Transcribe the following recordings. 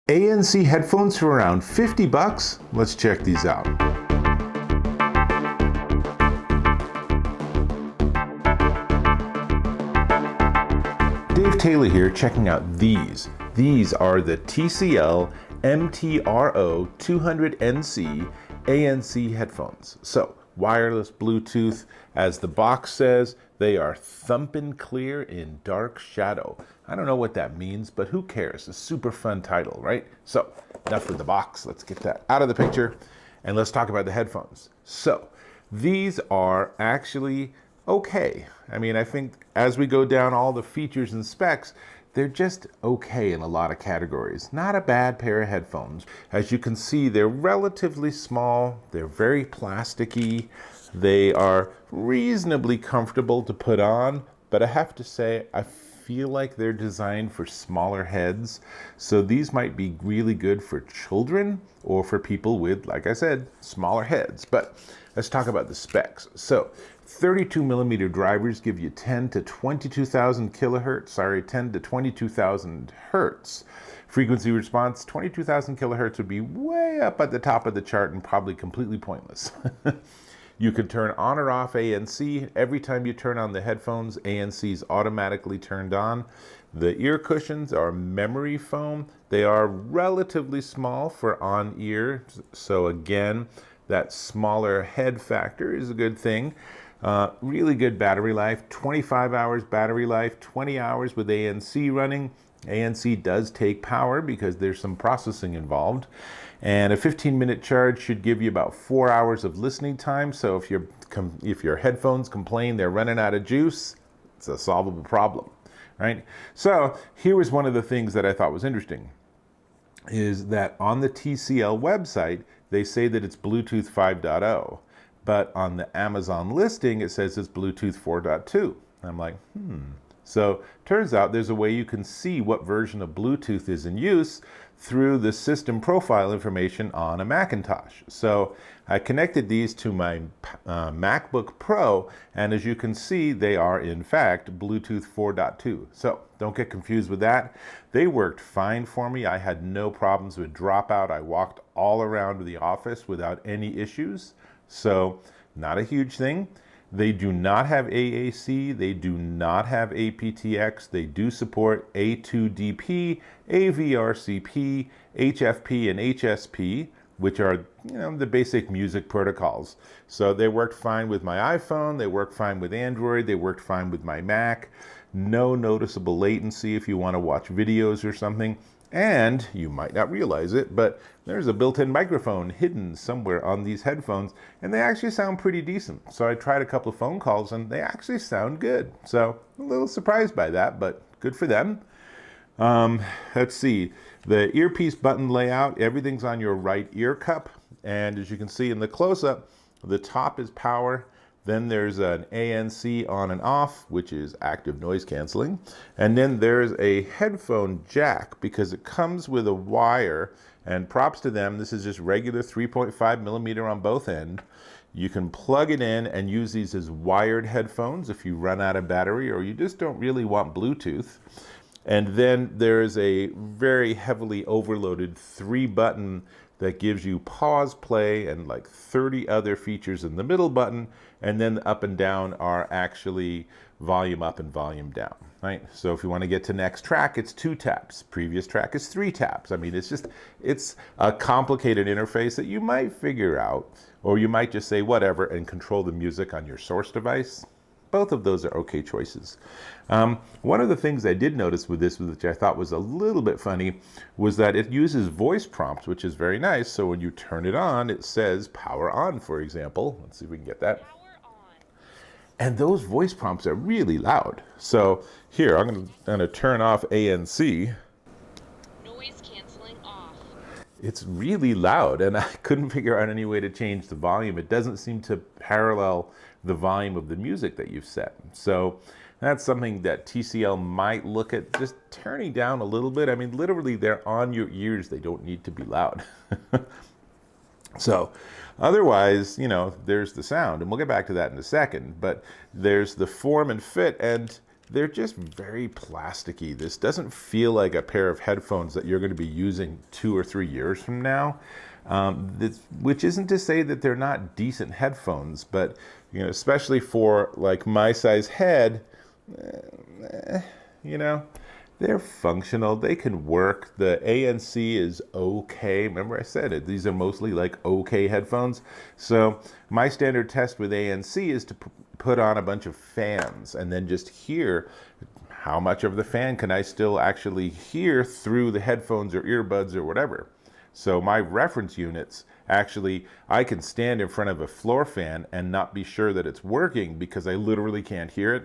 ANC headphones for around 50 bucks. Let's check these out. Dave Taylor here, checking out these. These are the TCL MTRO-200NC ANC headphones. So, wireless Bluetooth, as the box says, they are thumpin' clear in dark shadow. I don't know what that means, but who cares? A super fun title, right? So, enough with the box. Let's get that out of the picture and let's talk about the headphones. So, these are actually okay. I mean, I think as we go down all the features and specs, they're just okay in a lot of categories. Not a bad pair of headphones. As you can see, they're relatively small. They're very plasticky. They are reasonably comfortable to put on, but I have to say, I feel like they're designed for smaller heads. So these might be really good for children or for people with, like I said, smaller heads. But let's talk about the specs. So 32 millimeter drivers give you 10 to 22,000 kilohertz, 10 to 22,000 hertz. Frequency response, 22,000 kilohertz would be way up at the top of the chart and probably completely pointless. You can turn on or off ANC. Every time you turn on the headphones, ANC is automatically turned on. The ear cushions are memory foam. They are relatively small for on-ear. So again, that smaller head factor is a good thing. Really good battery life, 25 hours battery life, 20 hours with ANC running. ANC does take power because there's some processing involved. And a 15-minute charge should give you about 4 hours of listening time. So if your headphones complain they're running out of juice, it's a solvable problem, right? So here was one of the things that I thought was interesting, is that on the TCL website, they say that it's Bluetooth 5.0. But on the Amazon listing, it says it's Bluetooth 4.2. I'm like, So turns out there's a way you can see what version of Bluetooth is in use through the system profile information on a Macintosh. So I connected these to my MacBook Pro, and as you can see, they are in fact Bluetooth 4.2. So don't get confused with that. They worked fine for me. I had no problems with dropout. I walked all around the office without any issues. So not a huge thing. They do not have AAC, they do not have aptX, they do support A2DP, AVRCP, HFP, and HSP, which are the basic music protocols. So they worked fine with my iPhone, they worked fine with Android, they worked fine with my Mac. No noticeable latency if you want to watch videos or something. And you might not realize it, but there's a built-in microphone hidden somewhere on these headphones, and they actually sound pretty decent. So I tried a couple of phone calls, and they actually sound good. So a little surprised by that, but good for them. Let's see. The earpiece button layout, everything's on your right ear cup. And as you can see in the close-up, the top is power. Then there's an ANC on and off, which is active noise canceling. And then there's a headphone jack because it comes with a wire, and props to them, this is just regular 3.5 millimeter on both ends. You can plug it in and use these as wired headphones if you run out of battery or you just don't really want Bluetooth. And then there's a very heavily overloaded 3-button that gives you pause, play, and like 30 other features in the middle button. And then the up and down are actually volume up and volume down, right? So if you want to get to next track, it's 2 taps. Previous track is 3 taps. I mean, it's a complicated interface that you might figure out, or you might just say whatever and control the music on your source device. Both of those are okay choices. One of the things I did notice with this, which I thought was a little bit funny, was that it uses voice prompts, which is very nice. So when you turn it on, it says power on, for example. Let's see if we can get that. And those voice prompts are really loud. So here, I'm gonna turn off ANC. Noise canceling off. It's really loud, and I couldn't figure out any way to change the volume. It doesn't seem to parallel the volume of the music that you've set. So that's something that TCL might look at just turning down a little bit. I mean, literally, they're on your ears. They don't need to be loud. So otherwise, there's the sound, and we'll get back to that in a second, but there's the form and fit, and they're just very plasticky. This doesn't feel like a pair of headphones that you're going to be using 2 or 3 years from now. Which isn't to say that they're not decent headphones, but especially for like my size head, you know, they're functional. They can work. The ANC is okay. Remember I said it. These are mostly like okay headphones. So my standard test with ANC is to put on a bunch of fans and then just hear how much of the fan can I still actually hear through the headphones or earbuds or whatever. So my reference units, actually, I can stand in front of a floor fan and not be sure that it's working because I literally can't hear it.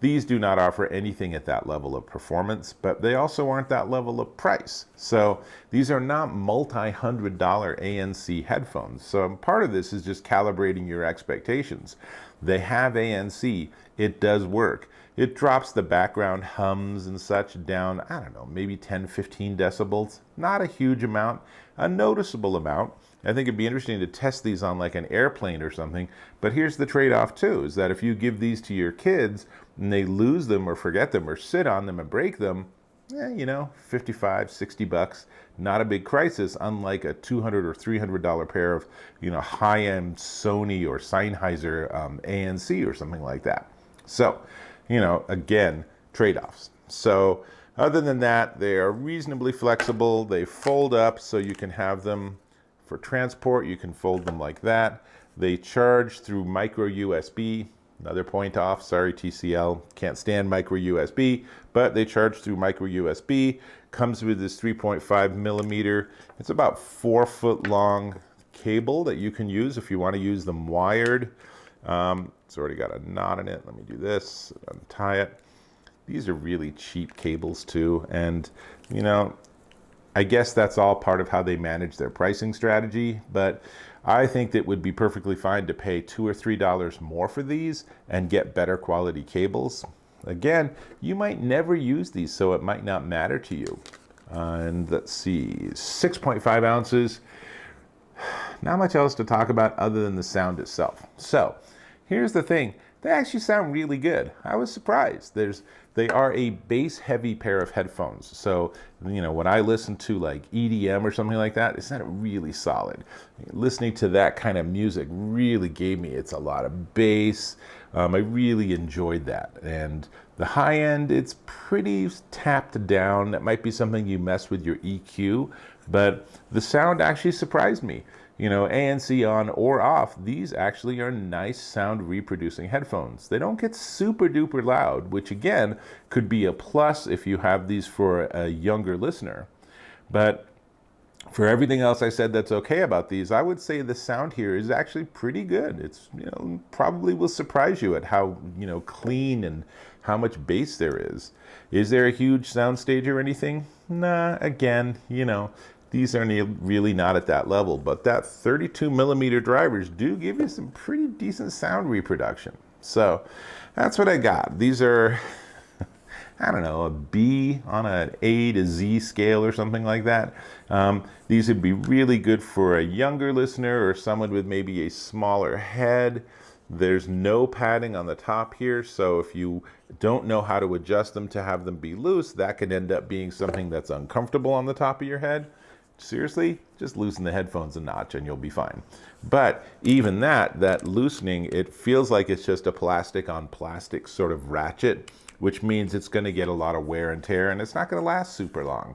These do not offer anything at that level of performance, but they also aren't that level of price. So these are not multi-$100 ANC headphones. So part of this is just calibrating your expectations. They have ANC. It does work. It drops the background hums and such down, I don't know, maybe 10, 15 decibels. Not a huge amount, a noticeable amount. I think it'd be interesting to test these on like an airplane or something. But here's the trade-off too, is that if you give these to your kids and they lose them or forget them or sit on them and break them, $55, $60, not a big crisis, unlike a $200 or $300 pair of, high-end Sony or Sennheiser ANC or something like that. So, again, trade-offs. So other than that, they are reasonably flexible. They fold up so you can have them for transport. You can fold them like that. They charge through micro USB. Another point off, sorry TCL, can't stand micro USB, but they charge through micro USB. Comes with this 3.5 millimeter, it's about 4 foot long cable that you can use if you want to use them wired. It's already got a knot in it. Let me do this, untie it. These are really cheap cables too, and I guess that's all part of how they manage their pricing strategy, but I think that would be perfectly fine to pay $2 or $3 more for these and get better quality cables. Again, you might never use these, so it might not matter to you. And let's see, 6.5 ounces. Not much else to talk about other than the sound itself. So here's the thing. They actually sound really good. I was surprised. They are a bass-heavy pair of headphones. So, when I listen to like EDM or something like that, it sounded really solid. Listening to that kind of music really gave me, it's a lot of bass. I really enjoyed that. And the high end, it's pretty tapped down. That might be something you mess with your EQ, but the sound actually surprised me. ANC on or off, these actually are nice sound reproducing headphones. They don't get super duper loud, which again could be a plus if you have these for a younger listener. But for everything else I said that's okay about these, I would say the sound here is actually pretty good. It's, probably will surprise you at how, clean and how much bass there is. Is there a huge soundstage or anything? Nah, again, these are really not at that level, but that 32 millimeter drivers do give you some pretty decent sound reproduction. So that's what I got. These are, I don't know, a B on an A to Z scale or something like that. These would be really good for a younger listener or someone with maybe a smaller head. There's no padding on the top here, so if you don't know how to adjust them to have them be loose, that could end up being something that's uncomfortable on the top of your head. Seriously, just loosen the headphones a notch and you'll be fine. But even that loosening, it feels like it's just a plastic on plastic sort of ratchet, which means it's going to get a lot of wear and tear and it's not going to last super long.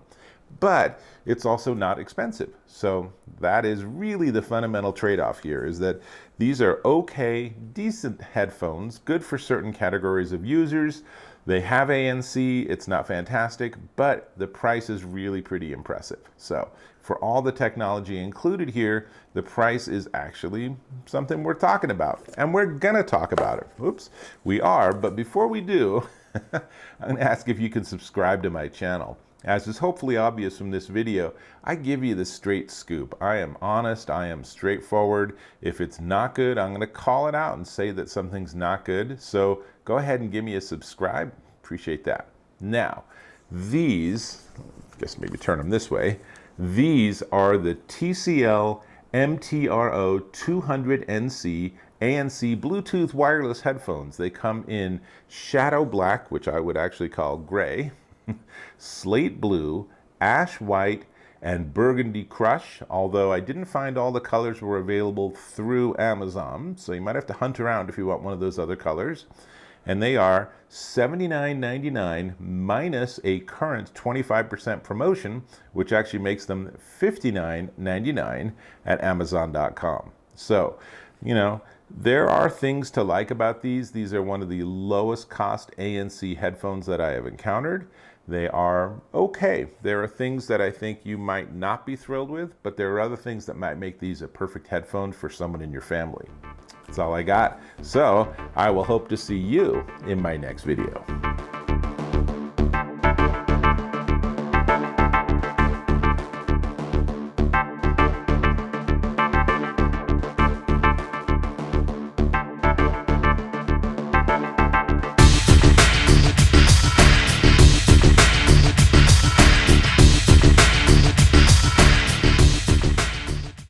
But it's also not expensive. So that is really the fundamental trade-off here, is that these are okay, decent headphones, good for certain categories of users. They have ANC, it's not fantastic, but the price is really pretty impressive. So for all the technology included here, the price is actually something we're talking about. And we're gonna talk about it. Oops, we are, but before we do, I'm gonna ask if you can subscribe to my channel. As is hopefully obvious from this video, I give you the straight scoop. I am honest, I am straightforward. If it's not good, I'm gonna call it out and say that something's not good. So go ahead and give me a subscribe, appreciate that. Now, these, I guess maybe turn them this way, these are the TCL MTRO-200NC ANC Bluetooth wireless headphones. They come in shadow black, which I would actually call gray, slate blue, ash white, and burgundy crush, although I didn't find all the colors were available through Amazon, so you might have to hunt around if you want one of those other colors. And they are $79.99 minus a current 25% promotion, which actually makes them $59.99 at Amazon.com. So, there are things to like about these. These are one of the lowest cost ANC headphones that I have encountered. They are okay. There are things that I think you might not be thrilled with, but there are other things that might make these a perfect headphone for someone in your family. That's all I got. So I will hope to see you in my next video.